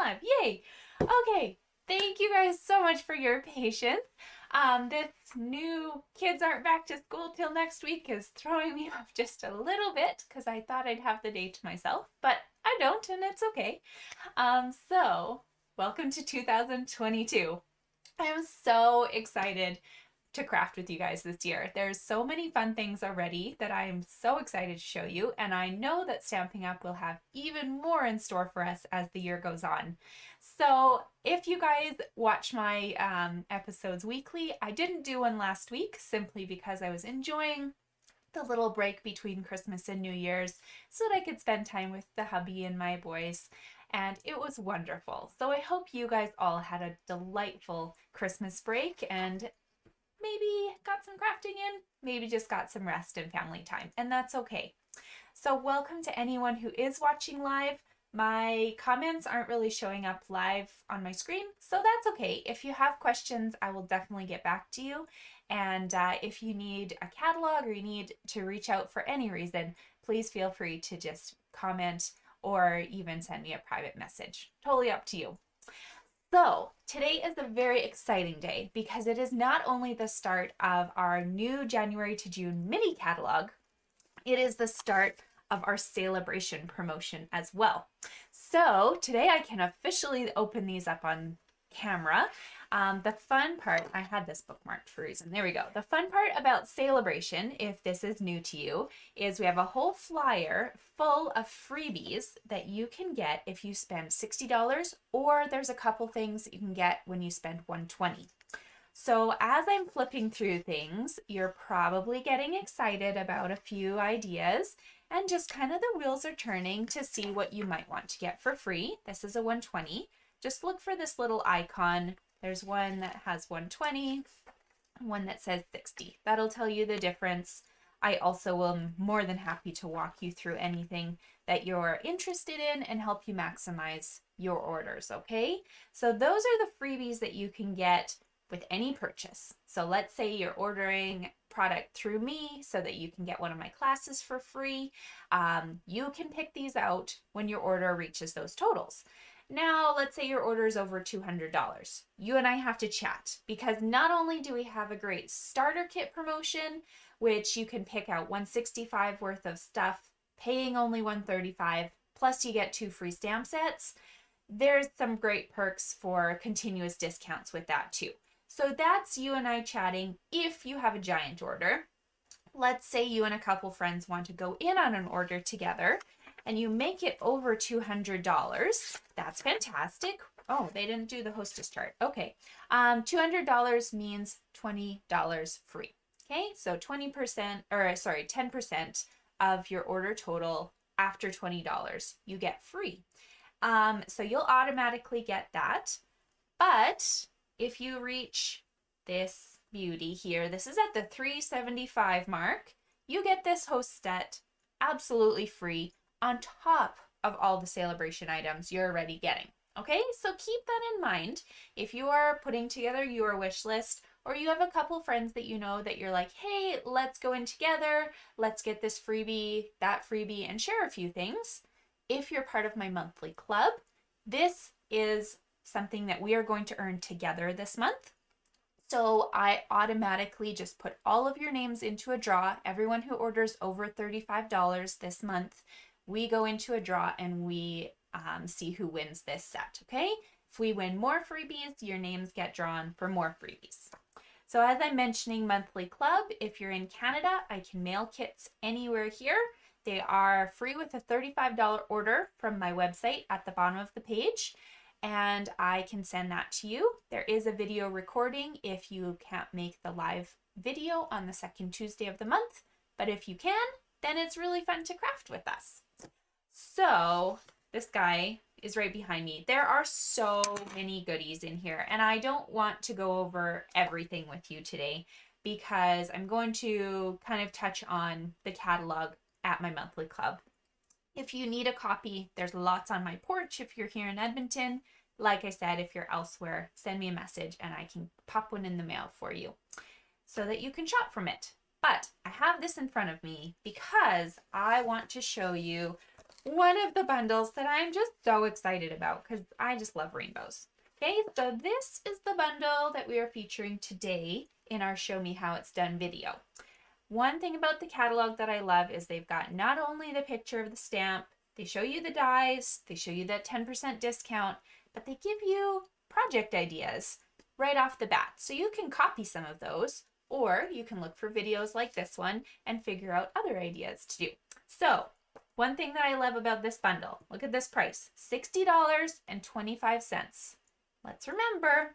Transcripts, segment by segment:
have. Yay! Okay, thank you guys so much for your patience. This new kids aren't back to school till next week is throwing me off just a little bit because I thought I'd have the day to myself, but I don't, and it's okay. So welcome to 2022. I am so excited to craft with you guys this year. There's so many fun things already that I am so excited to show you, and I know that Stamping Up will have even more in store for us as the year goes on. So if you guys watch my episodes weekly, I didn't do one last week simply because I was enjoying the little break between Christmas and New Year's so that I could spend time with the hubby and my boys, and it was wonderful. So I hope you guys all had a delightful Christmas break and maybe got some crafting in, maybe just got some rest and family time, and that's okay. So welcome to anyone who is watching live. My comments aren't really showing up live on my screen, so that's okay. If you have questions, I will definitely get back to you. And if you need a catalog or you need to reach out for any reason, please feel free to just comment or even send me a private message. Totally up to you. So today is a very exciting day because it is not only the start of our new January to June mini catalog, it is the start of our Sale A Bration promotion as well. So today I can officially open these up on camera. The fun part, I had this bookmarked for a reason. There we go. The fun part about Sale A Bration, if this is new to you, is we have a whole flyer full of freebies that you can get if you spend $60, or there's a couple things that you can get when you spend $120. So as I'm flipping through things, you're probably getting excited about a few ideas and just kind of the wheels are turning to see what you might want to get for free. This is a 120. Just look for this little icon. There's one that has 120, one that says 60. That'll tell you the difference. I also am more than happy to walk you through anything that you're interested in and help you maximize your orders, okay? So those are the freebies that you can get with any purchase. So let's say you're ordering product through me so that you can get one of my classes for free. You can pick these out when your order reaches those totals. Now, let's say your order is over $200. You and I have to chat because not only do we have a great starter kit promotion, which you can pick out $165 worth of stuff, paying only $135, plus you get 2 free stamp sets. There's some great perks for continuous discounts with that too. So that's you and I chatting if you have a giant order. Let's say you and a couple friends want to go in on an order together and you make it over $200. That's fantastic. Oh, they didn't do the hostess chart. Okay. $200 means $20 free. Okay, so 10% of your order total after $20 you get free. So you'll automatically get that. But if you reach this beauty here, this is at the $375 mark, you get this host set absolutely free on top of all the SaleABration items you're already getting. Okay, so keep that in mind. If you are putting together your wish list, or you have a couple friends that you know that you're like, hey, let's go in together, let's get this freebie, that freebie, and share a few things. If you're part of my monthly club, this is something that we are going to earn together this month. So I automatically just put all of your names into a draw. Everyone who orders over $35 this month, we go into a draw and we see who wins this set, okay? If we win more freebies, your names get drawn for more freebies. So as I'm mentioning monthly club, if you're in Canada, I can mail kits anywhere here. They are free with a $35 order from my website at the bottom of the page, and I can send that to you. There is a video recording if you can't make the live video on the second Tuesday of the month, but if you can, then it's really fun to craft with us. So this guy is right behind me. There are so many goodies in here, and I don't want to go over everything with you today because I'm going to kind of touch on the catalog at my monthly club. If you need a copy, there's lots on my porch if you're here in Edmonton. Like I said, if you're elsewhere, send me a message and I can pop one in the mail for you so that you can shop from it. But I have this in front of me because I want to show you one of the bundles that I'm just so excited about because I just love rainbows. Okay, so this is the bundle that we are featuring today in our Show Me How It's Done video. One thing about the catalog that I love is they've got not only the picture of the stamp, they show you the dies, they show you that 10% discount, but they give you project ideas right off the bat. So you can copy some of those, or you can look for videos like this one and figure out other ideas to do. So one thing that I love about this bundle, look at this price, $60.25. Let's remember,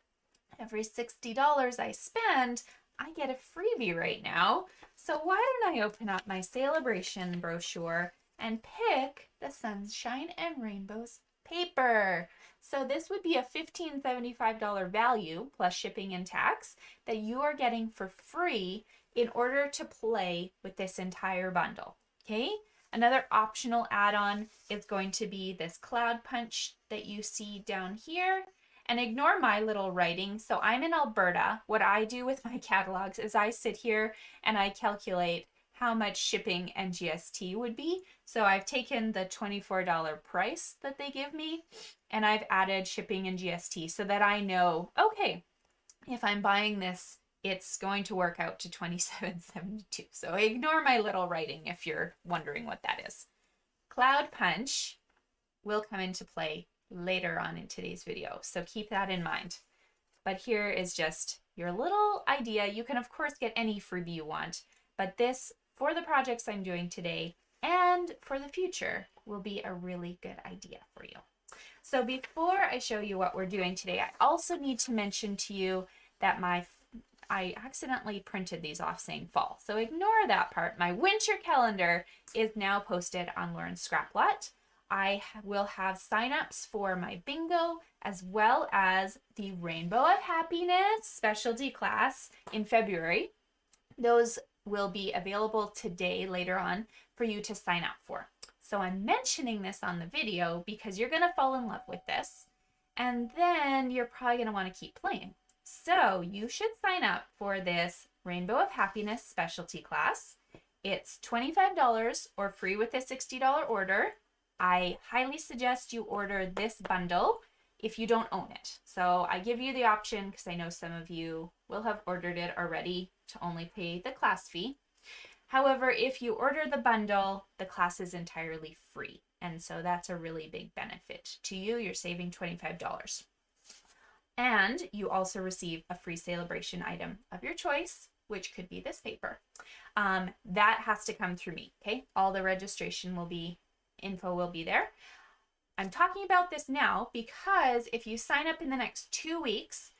every $60 I spend, I get a freebie right now. So why don't I open up my SaleABration brochure and pick the Sunshine and Rainbows paper. So this would be a $15.75 value plus shipping and tax that you are getting for free in order to play with this entire bundle. Okay? Another optional add-on is going to be this cloud punch that you see down here. And ignore my little writing. So I'm in Alberta. What I do with my catalogs is I sit here and I calculate how much shipping and GST would be. So I've taken the $24 price that they give me and I've added shipping and GST so that I know, okay, if I'm buying this, it's going to work out to $27.72. So ignore my little writing if you're wondering what that is. Cloud punch will come into play later on in today's video, so keep that in mind. But here is just your little idea. You can of course get any freebie you want, but this, for the projects I'm doing today and for the future, will be a really good idea for you. So before I show you what we're doing today, I also need to mention to you that I accidentally printed these off saying fall, so ignore that part. My winter calendar is now posted on Lauren's Scraplot. I will have signups for my bingo as well as the Rainbow of Happiness specialty class in February. Those will be available today later on for you to sign up for. So I'm mentioning this on the video because you're going to fall in love with this and then you're probably going to want to keep playing. So you should sign up for this Rainbow of Happiness specialty class. It's $25 or free with a $60 order. I highly suggest you order this bundle if you don't own it. So I give you the option because I know some of you will have ordered it already to only pay the class fee. However, if you order the bundle, the class is entirely free. And so that's a really big benefit to you. You're saving $25. And you also receive a free SaleABration item of your choice, which could be this paper. That has to come through me, okay? All the registration info will be there. I'm talking about this now because if you sign up in the next 2 weeks,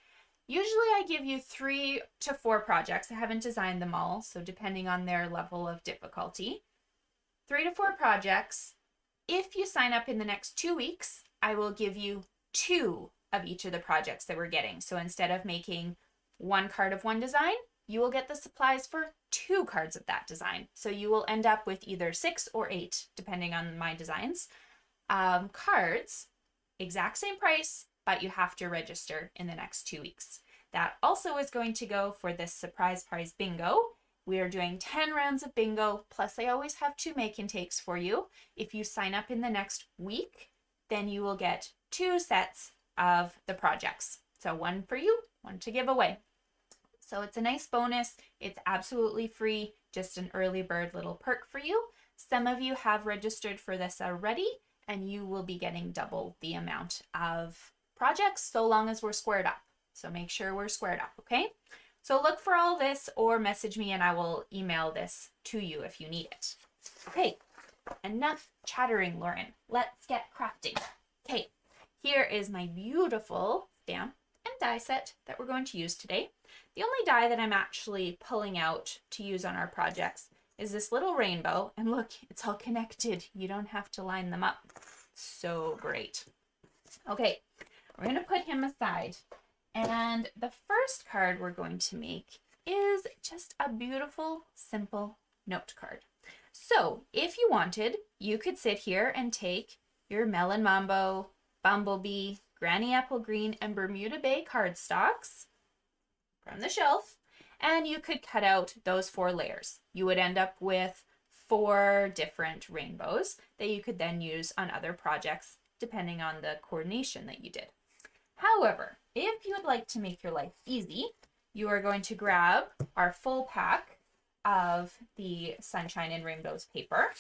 usually I give you 3 to 4 projects. I haven't designed them all, so depending on their level of difficulty. 3 to 4 projects. If you sign up in the next 2 weeks, I will give you 2 of each of the projects that we're getting. So instead of making 1 card of one design, you will get the supplies for 2 cards of that design. So you will end up with either 6 or 8, depending on my designs. Cards, exact same price, but you have to register in the next 2 weeks. That also is going to go for this surprise prize bingo. We are doing 10 rounds of bingo, plus I always have 2 make and takes for you. If you sign up in the next week, then you will get 2 sets of the projects. So 1 for you, 1 to give away. So it's a nice bonus. It's absolutely free, just an early bird little perk for you. Some of you have registered for this already, and you will be getting double the amount of projects so long as we're squared up. So make sure we're squared up, okay? So look for all this or message me and I will email this to you if you need it. Okay, enough chattering, Lauren. Let's get crafting. Okay, here is my beautiful stamp and die set that we're going to use today. The only die that I'm actually pulling out to use on our projects is this little rainbow. And look, it's all connected. You don't have to line them up. So great. Okay, we're going to put him aside. And the first card we're going to make is just a beautiful, simple note card. So if you wanted, you could sit here and take your Melon, Mambo, Bumblebee, Granny Apple Green, and Bermuda Bay cardstocks from the shelf, and you could cut out those 4 layers. You would end up with 4 different rainbows that you could then use on other projects depending on the coordination that you did. However, if you would like to make your life easy, you are going to grab our full pack of the Sunshine and Rainbows paper.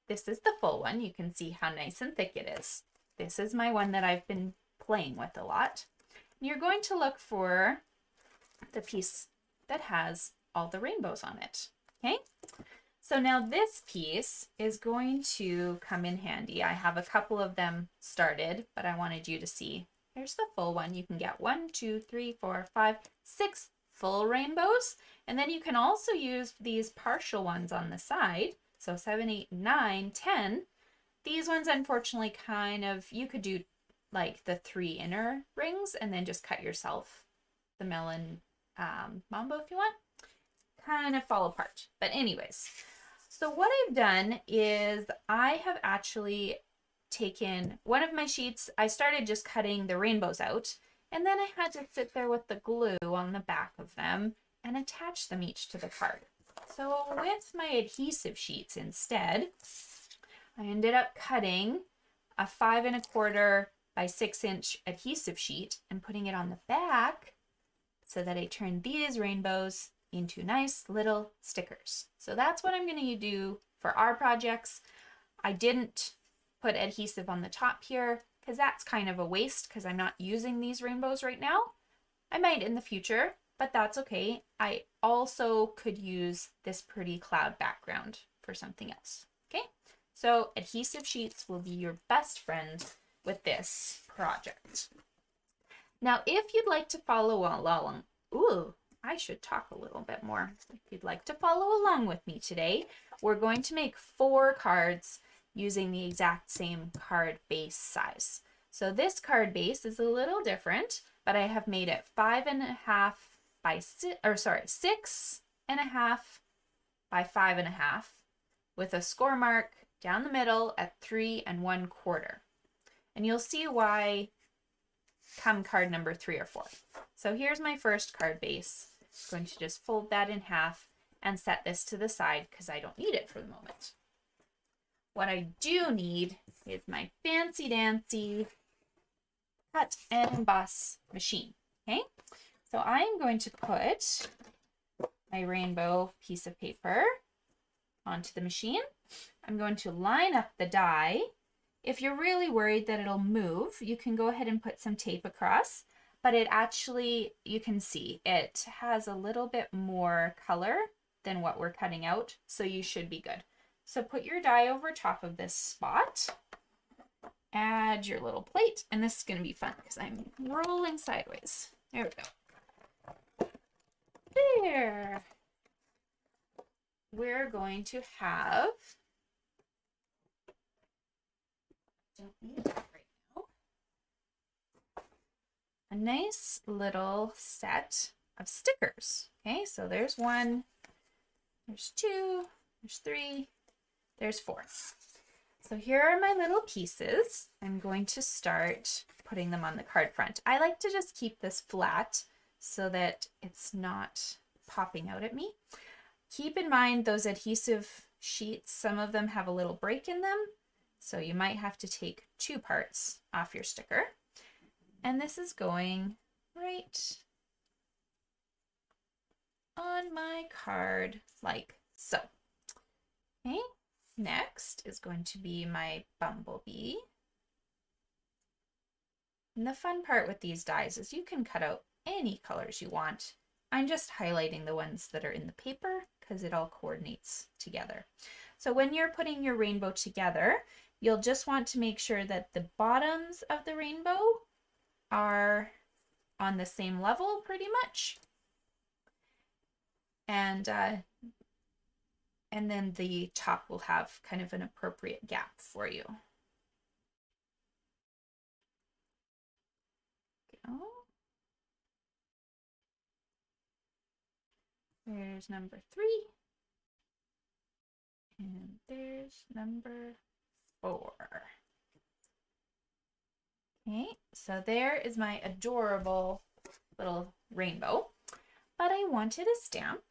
This is the full one. You can see how nice and thick it is. This is my one that I've been playing with a lot. You're going to look for the piece that has all the rainbows on it, okay? So now this piece is going to come in handy. I have a couple of them started, but I wanted you to see. Here's the full one. You can get 1, 2, 3, 4, 5, 6 full rainbows. And then you can also use these partial ones on the side. So 7, 8, 9, 10. These ones, unfortunately, kind of, you could do like the 3 inner rings and then just cut yourself the Melon Mambo if you want. Kind of fall apart. But anyways, so what I've done is I have actually taken one of my sheets. I started just cutting the rainbows out, and then I had to sit there with the glue on the back of them and attach them each to the card. So with my adhesive sheets instead, I ended up cutting a 5 1/4 by 6 inch adhesive sheet and putting it on the back so that I turned these rainbows into nice little stickers. So that's what I'm going to do for our projects. I didn't put adhesive on the top here because that's kind of a waste because I'm not using these rainbows right now. I might in the future, but that's okay. I also could use this pretty cloud background for something else. Okay, so adhesive sheets will be your best friend with this project. Now, if you'd like to follow along, I should talk a little bit more. If you'd like to follow along with me today, we're going to make 4 cards using the exact same card base size. So this card base is a little different, but I have made it 5 1/2 by 6 1/2 by 5 1/2 with a score mark down the middle at 3 1/4. And you'll see why come card number 3 or 4. So here's my first card base. I'm going to just fold that in half and set this to the side because I don't need it for the moment. What I do need is my fancy dancy cut and emboss machine. Okay, so I'm going to put my rainbow piece of paper onto the machine. I'm going to line up the die. If you're really worried that it'll move, you can go ahead and put some tape across, but it actually, you can see, it has a little bit more color than what we're cutting out, so you should be good. So put your die over top of this spot, add your little plate, and this is going to be fun because I'm rolling sideways. There we go. There. We're going to have, don't need that right now, a nice little set of stickers. Okay, so there's 1, there's 2, there's 3, there's 4. So here are my little pieces. I'm going to start putting them on the card front. I like to just keep this flat so that it's not popping out at me. Keep in mind those adhesive sheets, some of them have a little break in them, so you might have to take 2 parts off your sticker. And this is going right on my card like so. Okay, next is going to be my Bumblebee. And the fun part with these dies is you can cut out any colors you want. I'm just highlighting the ones that are in the paper because it all coordinates together. So when you're putting your rainbow together, you'll just want to make sure that the bottoms of the rainbow are on the same level pretty much. And then the top will have kind of an appropriate gap for you. Go. There's number 3. And there's number 4. Okay, so there is my adorable little rainbow. But I wanted a stamp,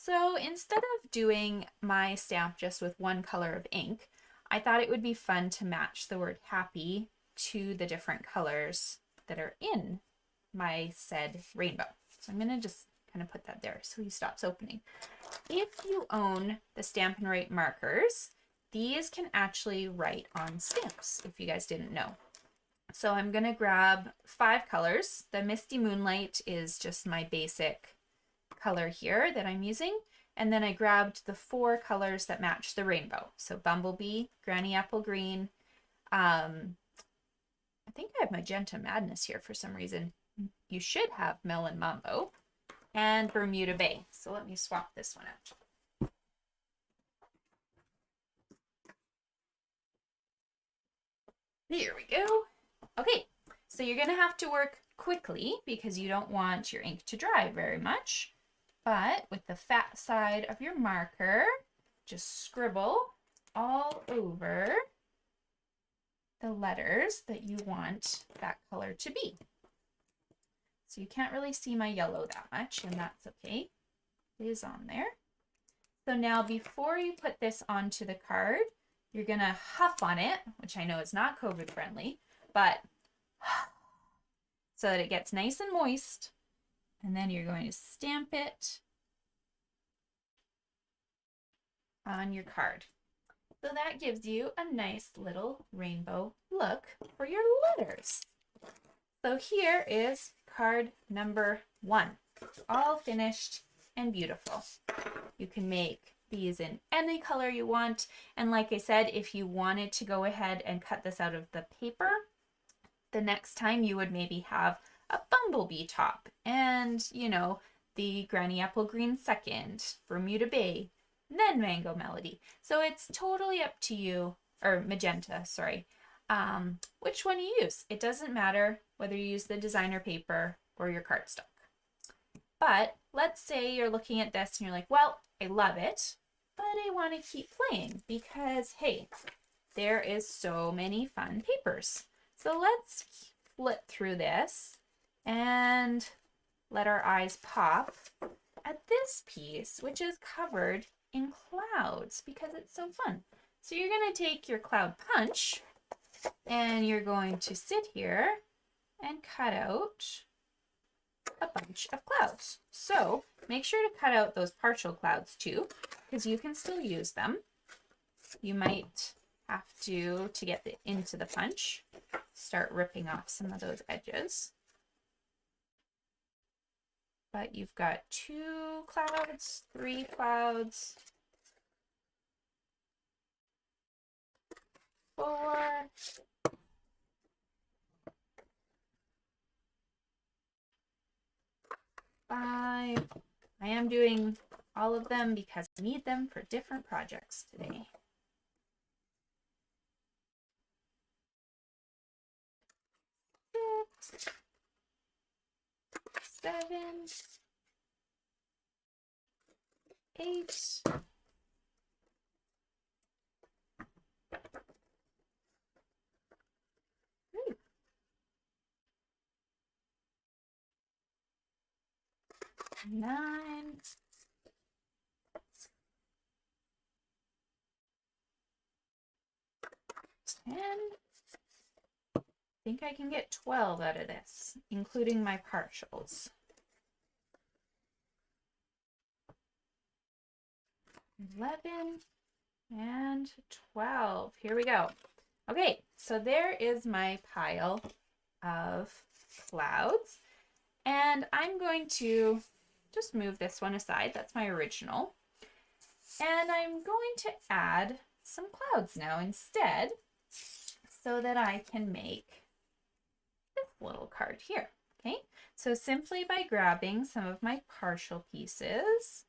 So instead of doing my stamp just with one color of ink, I thought it would be fun to match the word happy to the different colors that are in my said rainbow. So I'm going to just kind of put that there so he stops opening. If you own the Stampin' Write markers, these can actually write on stamps, if you guys didn't know. So I'm going to grab 5 colors. The Misty Moonlight is just my basic color here that I'm using. And then I grabbed the 4 colors that match the rainbow. So Bumblebee, Granny Apple Green. I think I have Magenta Madness here for some reason. You should have Melon Mambo and Bermuda Bay. So let me swap this one out. There we go. Okay, so you're going to have to work quickly because you don't want your ink to dry very much. But with the fat side of your marker, just scribble all over the letters that you want that color to be. So you can't really see my yellow that much, and that's okay. It is on there. So now before you put this onto the card, you're going to huff on it, which I know is not COVID friendly, but so that it gets nice and moist. And then you're going to stamp it on your card. So that gives you a nice little rainbow look for your letters. So here is card number 1, all finished and beautiful. You can make these in any color you want. And like I said, if you wanted to go ahead and cut this out of the paper, the next time you would maybe have a Bumblebee top and, you know, the Granny Apple Green second, Bermuda Bay, then Mango Melody. So it's totally up to you, or Magenta, sorry, which one you use. It doesn't matter whether you use the designer paper or your cardstock. But let's say you're looking at this and you're like, well, I love it, but I want to keep playing because, hey, there is so many fun papers. So let's flip through this and let our eyes pop at this piece, which is covered in clouds because it's so fun. So you're going to take your cloud punch and you're going to sit here and cut out a bunch of clouds. So make sure to cut out those partial clouds too, because you can still use them. You might have to get into the punch, start ripping off some of those edges. But you've got 2 clouds, 3 clouds, 4, 5. I am doing all of them because I need them for different projects today. 6, 7, 8, 9, 10. I think I can get 12 out of this, including my partials. 11 and 12. Here we go. Okay, so there is my pile of clouds. And I'm going to just move this one aside. That's my original. And I'm going to add some clouds now instead so that I can make this little card here. Okay, so simply by grabbing some of my partial pieces,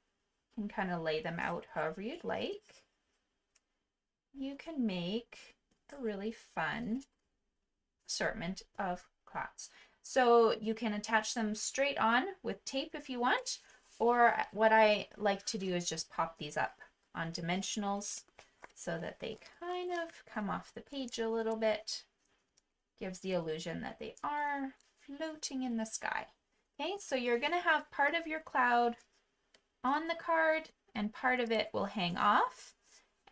you can kind of lay them out however you'd like. You can make a really fun assortment of clouds. So you can attach them straight on with tape if you want, or what I like to do is just pop these up on dimensionals so that they kind of come off the page a little bit. Gives the illusion that they are floating in the sky. Okay, so you're going to have part of your cloud on the card and part of it will hang off.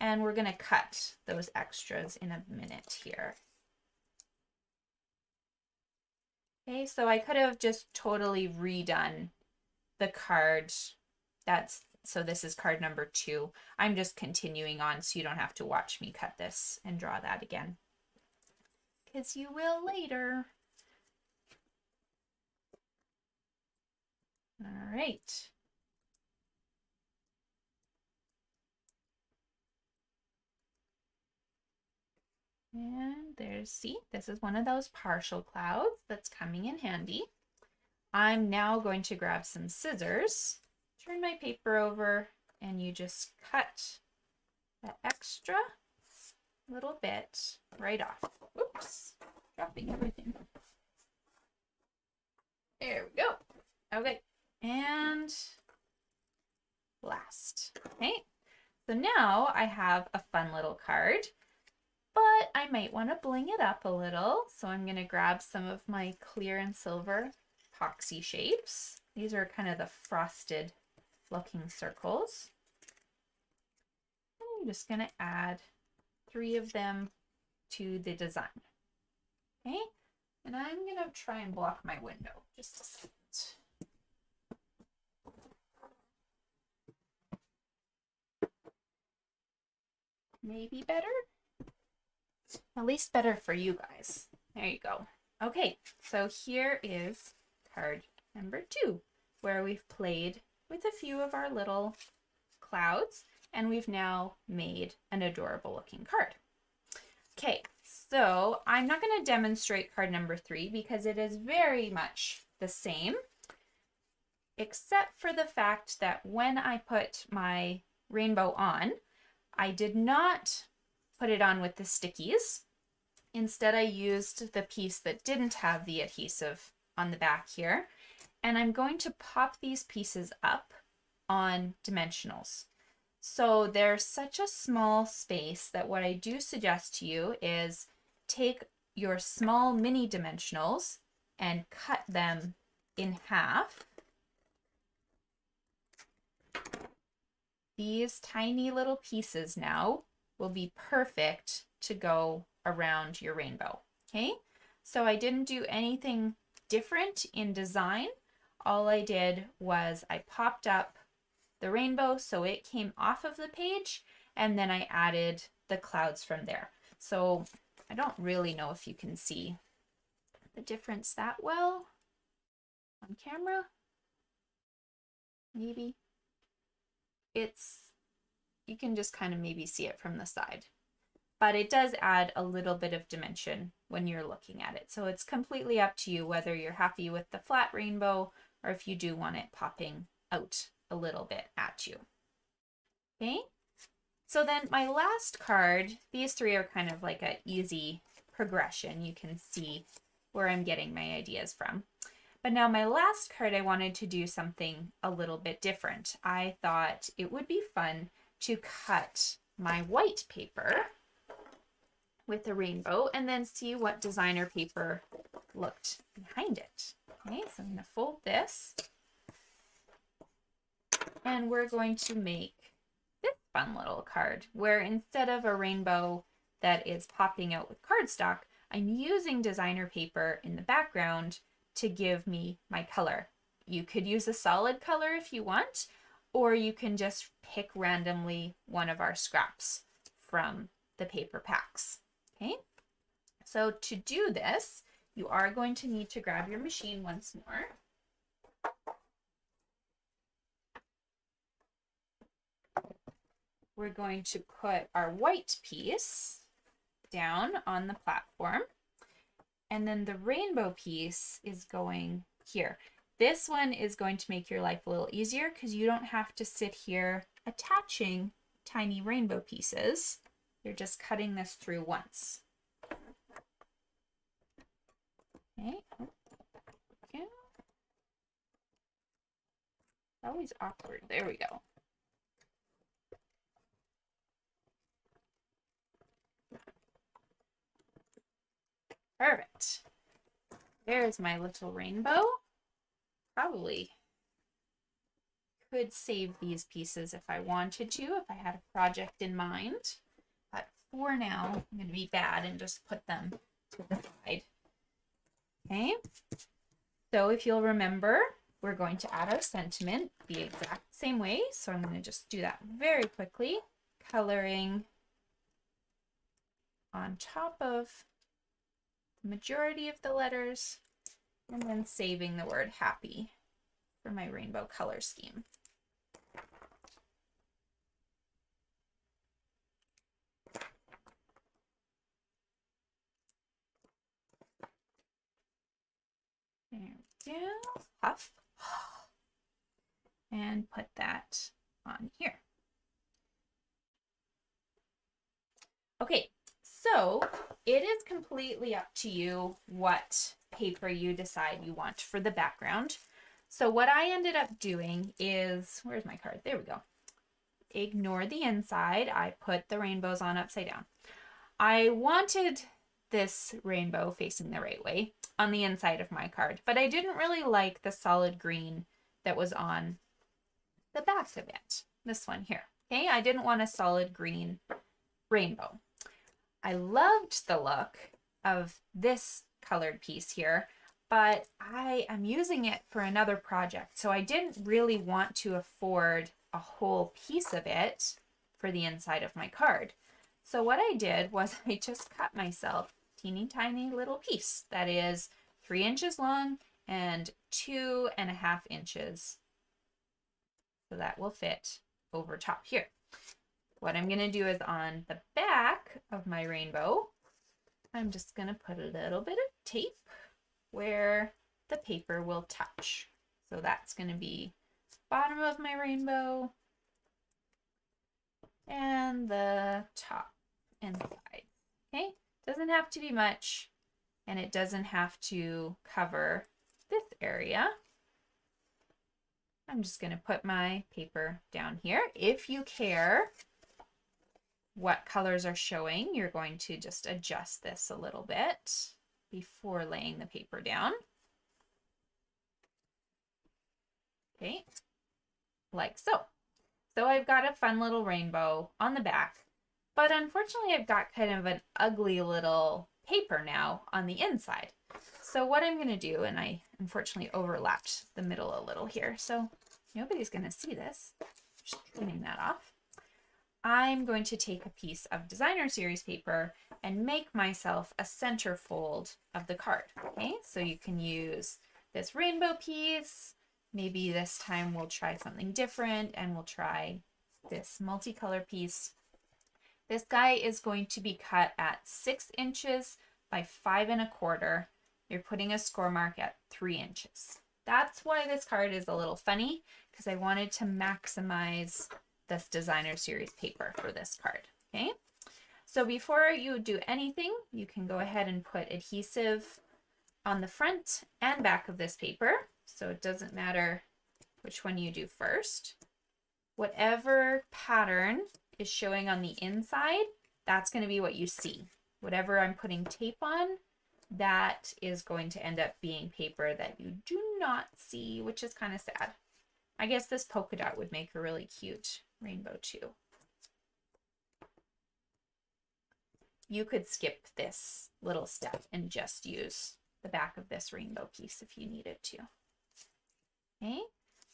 And we're going to cut those extras in a minute here. Okay, so I could have just totally redone the card. So this is card number 2. I'm just continuing on so you don't have to watch me cut this and draw that again, because you will later. All right. And there's, see, this is one of those partial clouds that's coming in handy. I'm now going to grab some scissors, turn my paper over, and you just cut that extra little bit right off. Oops, dropping everything. There we go. Okay, and last. Okay, so now I have a fun little card, but I might want to bling it up a little. So I'm going to grab some of my clear and silver epoxy shapes. These are kind of the frosted looking circles. I'm just going to add 3 of them to the design. Okay, and I'm going to try and block my window just a second. Maybe better? At least better for you guys. There you go. Okay, so here is card number 2, where we've played with a few of our little clouds, and we've now made an adorable looking card. Okay, so I'm not going to demonstrate card number 3 because it is very much the same, except for the fact that when I put my rainbow on, I did not put it on with the stickies. Instead, I used the piece that didn't have the adhesive on the back here, and I'm going to pop these pieces up on dimensionals. So there's such a small space that what I do suggest to you is take your small mini dimensionals and cut them in half. These tiny little pieces now will be perfect to go around your rainbow. Okay, so I didn't do anything different in design. All I did was I popped up the rainbow so it came off of the page, and then I added the clouds from there. So I don't really know if you can see the difference that well on camera. Maybe you can just kind of maybe see it from the side, but it does add a little bit of dimension when you're looking at it. So it's completely up to you whether you're happy with the flat rainbow or if you do want it popping out a little bit at you. Okay, so then my last card, these 3 are kind of like an easy progression. You can see where I'm getting my ideas from. But now my last card, I wanted to do something a little bit different. I thought it would be fun to cut my white paper with a rainbow and then see what designer paper looked behind it. Okay, so I'm going to fold this, and we're going to make this fun little card where instead of a rainbow that is popping out with cardstock, I'm using designer paper in the background to give me my color. You could use a solid color if you want, or you can just pick randomly one of our scraps from the paper packs. Okay, so to do this, you are going to need to grab your machine once more. We're going to put our white piece down on the platform, and then the rainbow piece is going here. This one is going to make your life a little easier because you don't have to sit here attaching tiny rainbow pieces. You're just cutting this through once. Okay. Okay. Always awkward. There we go. Perfect. There's my little rainbow. Probably could save these pieces if I wanted to, if I had a project in mind. But for now, I'm going to be bad and just put them to the side. Okay, so if you'll remember, we're going to add our sentiment the exact same way. So I'm going to just do that very quickly, coloring on top of the majority of the letters, and then saving the word happy for my rainbow color scheme. There we go. Puff. And put that on here. Okay, so it is completely up to you what paper you decide you want for the background. So what I ended up doing is, where's my card? There we go. Ignore the inside. I put the rainbows on upside down. I wanted this rainbow facing the right way on the inside of my card, but I didn't really like the solid green that was on the back of it. This one here. Okay, I didn't want a solid green rainbow. I loved the look of this colored piece here, but I am using it for another project, so I didn't really want to afford a whole piece of it for the inside of my card. So what I did was I just cut myself a teeny tiny little piece that is 3 inches long and 2.5 inches. So that will fit over top here. What I'm going to do is on the back of my rainbow, I'm just going to put a little bit of tape where the paper will touch. So that's going to be bottom of my rainbow and the top and side. Okay, doesn't have to be much, and it doesn't have to cover this area. I'm just going to put my paper down here. If you care what colors are showing, you're going to just adjust this a little bit before laying the paper down. Okay, like so. So I've got a fun little rainbow on the back, but unfortunately I've got kind of an ugly little paper now on the inside. So what I'm going to do, and I unfortunately overlapped the middle a little here, so nobody's going to see this. Just trimming that off. I'm going to take a piece of designer series paper and make myself a center fold of the card. Okay, so you can use this rainbow piece. Maybe this time we'll try something different and we'll try this multicolor piece. This guy is going to be cut at 6 inches by 5.25. You're putting a score mark at 3 inches. That's why this card is a little funny, because I wanted to maximize this designer series paper for this card. Okay, so before you do anything, you can go ahead and put adhesive on the front and back of this paper, so it doesn't matter which one you do first. Whatever pattern is showing on the inside, that's going to be what you see. Whatever I'm putting tape on, that is going to end up being paper that you do not see, which is kind of sad. I guess this polka dot would make a really cute rainbow too. You could skip this little step and just use the back of this rainbow piece if you needed to. Okay,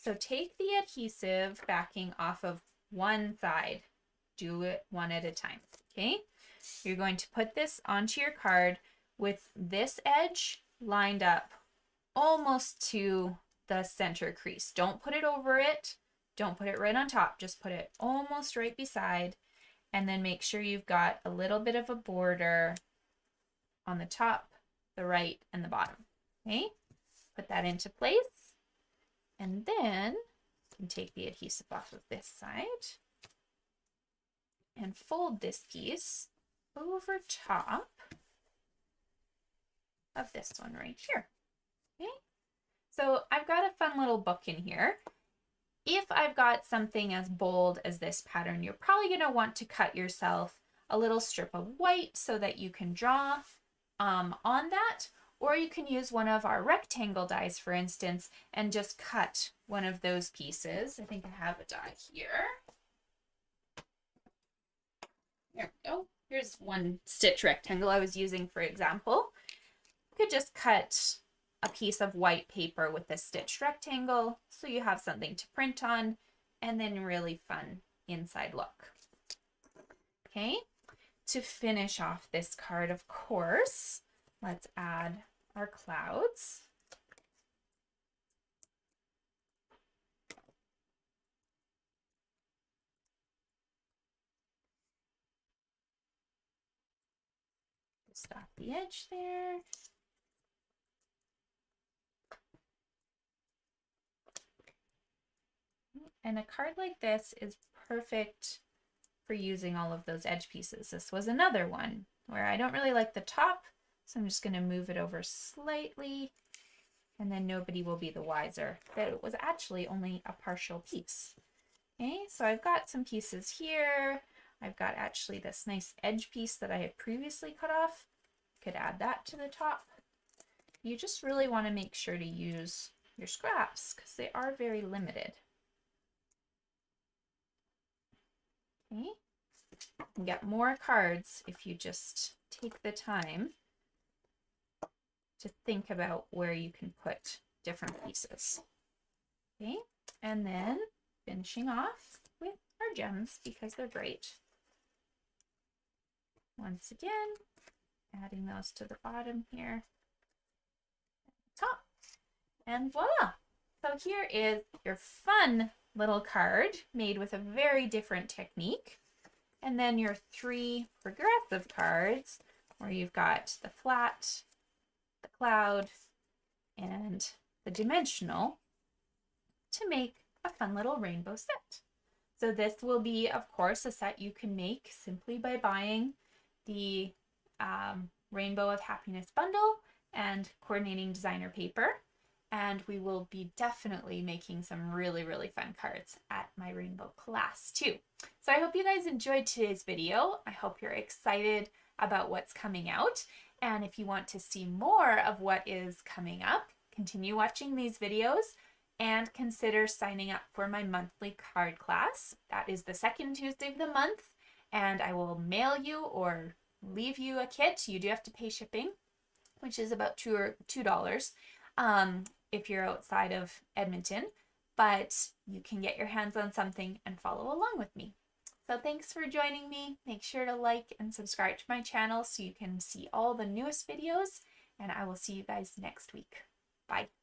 so take the adhesive backing off of one side. Do it one at a time. Okay, you're going to put this onto your card with this edge lined up almost to the center crease. Don't put it over it. Don't put it right on top. Just put it almost right beside, and then make sure you've got a little bit of a border on the top, the right, and the bottom. Okay, put that into place, and then you can take the adhesive off of this side and fold this piece over top of this one right here. Okay, so I've got a fun little book in here. If I've got something as bold as this pattern, you're probably going to want to cut yourself a little strip of white so that you can draw on that. or you can use one of our rectangle dies, for instance, and just cut one of those pieces. I think I have a die here. There we go. Here's one stitch rectangle I was using for example. You could just cut a piece of white paper with a stitched rectangle so you have something to print on, and then really fun inside look. Okay, to finish off this card, of course, let's add our clouds. Just off the edge there. And a card like this is perfect for using all of those edge pieces. This was another one where I don't really like the top, so I'm just going to move it over slightly, and then nobody will be the wiser that it was actually only a partial piece. Okay, so I've got some pieces here. I've got actually this nice edge piece that I had previously cut off. Could add that to the top. You just really want to make sure to use your scraps because they are very limited. Okay, you can get more cards if you just take the time to think about where you can put different pieces. Okay, and then finishing off with our gems because they're great. Once again, adding those to the bottom here, top, and voila! So here is your fun little card made with a very different technique. And then your 3 progressive cards where you've got the flat, the cloud, and the dimensional to make a fun little rainbow set. So this will be, of course, a set you can make simply by buying the Rainbow of Happiness bundle and coordinating designer paper. And we will be definitely making some really, really fun cards at my rainbow class too. So I hope you guys enjoyed today's video. I hope you're excited about what's coming out. And if you want to see more of what is coming up, continue watching these videos and consider signing up for my monthly card class. That is the second Tuesday of the month, and I will mail you or leave you a kit. You do have to pay shipping, which is about $2 if you're outside of Edmonton, but you can get your hands on something and follow along with me. So thanks for joining me. Make sure to like and subscribe to my channel so you can see all the newest videos, and I will see you guys next week. Bye.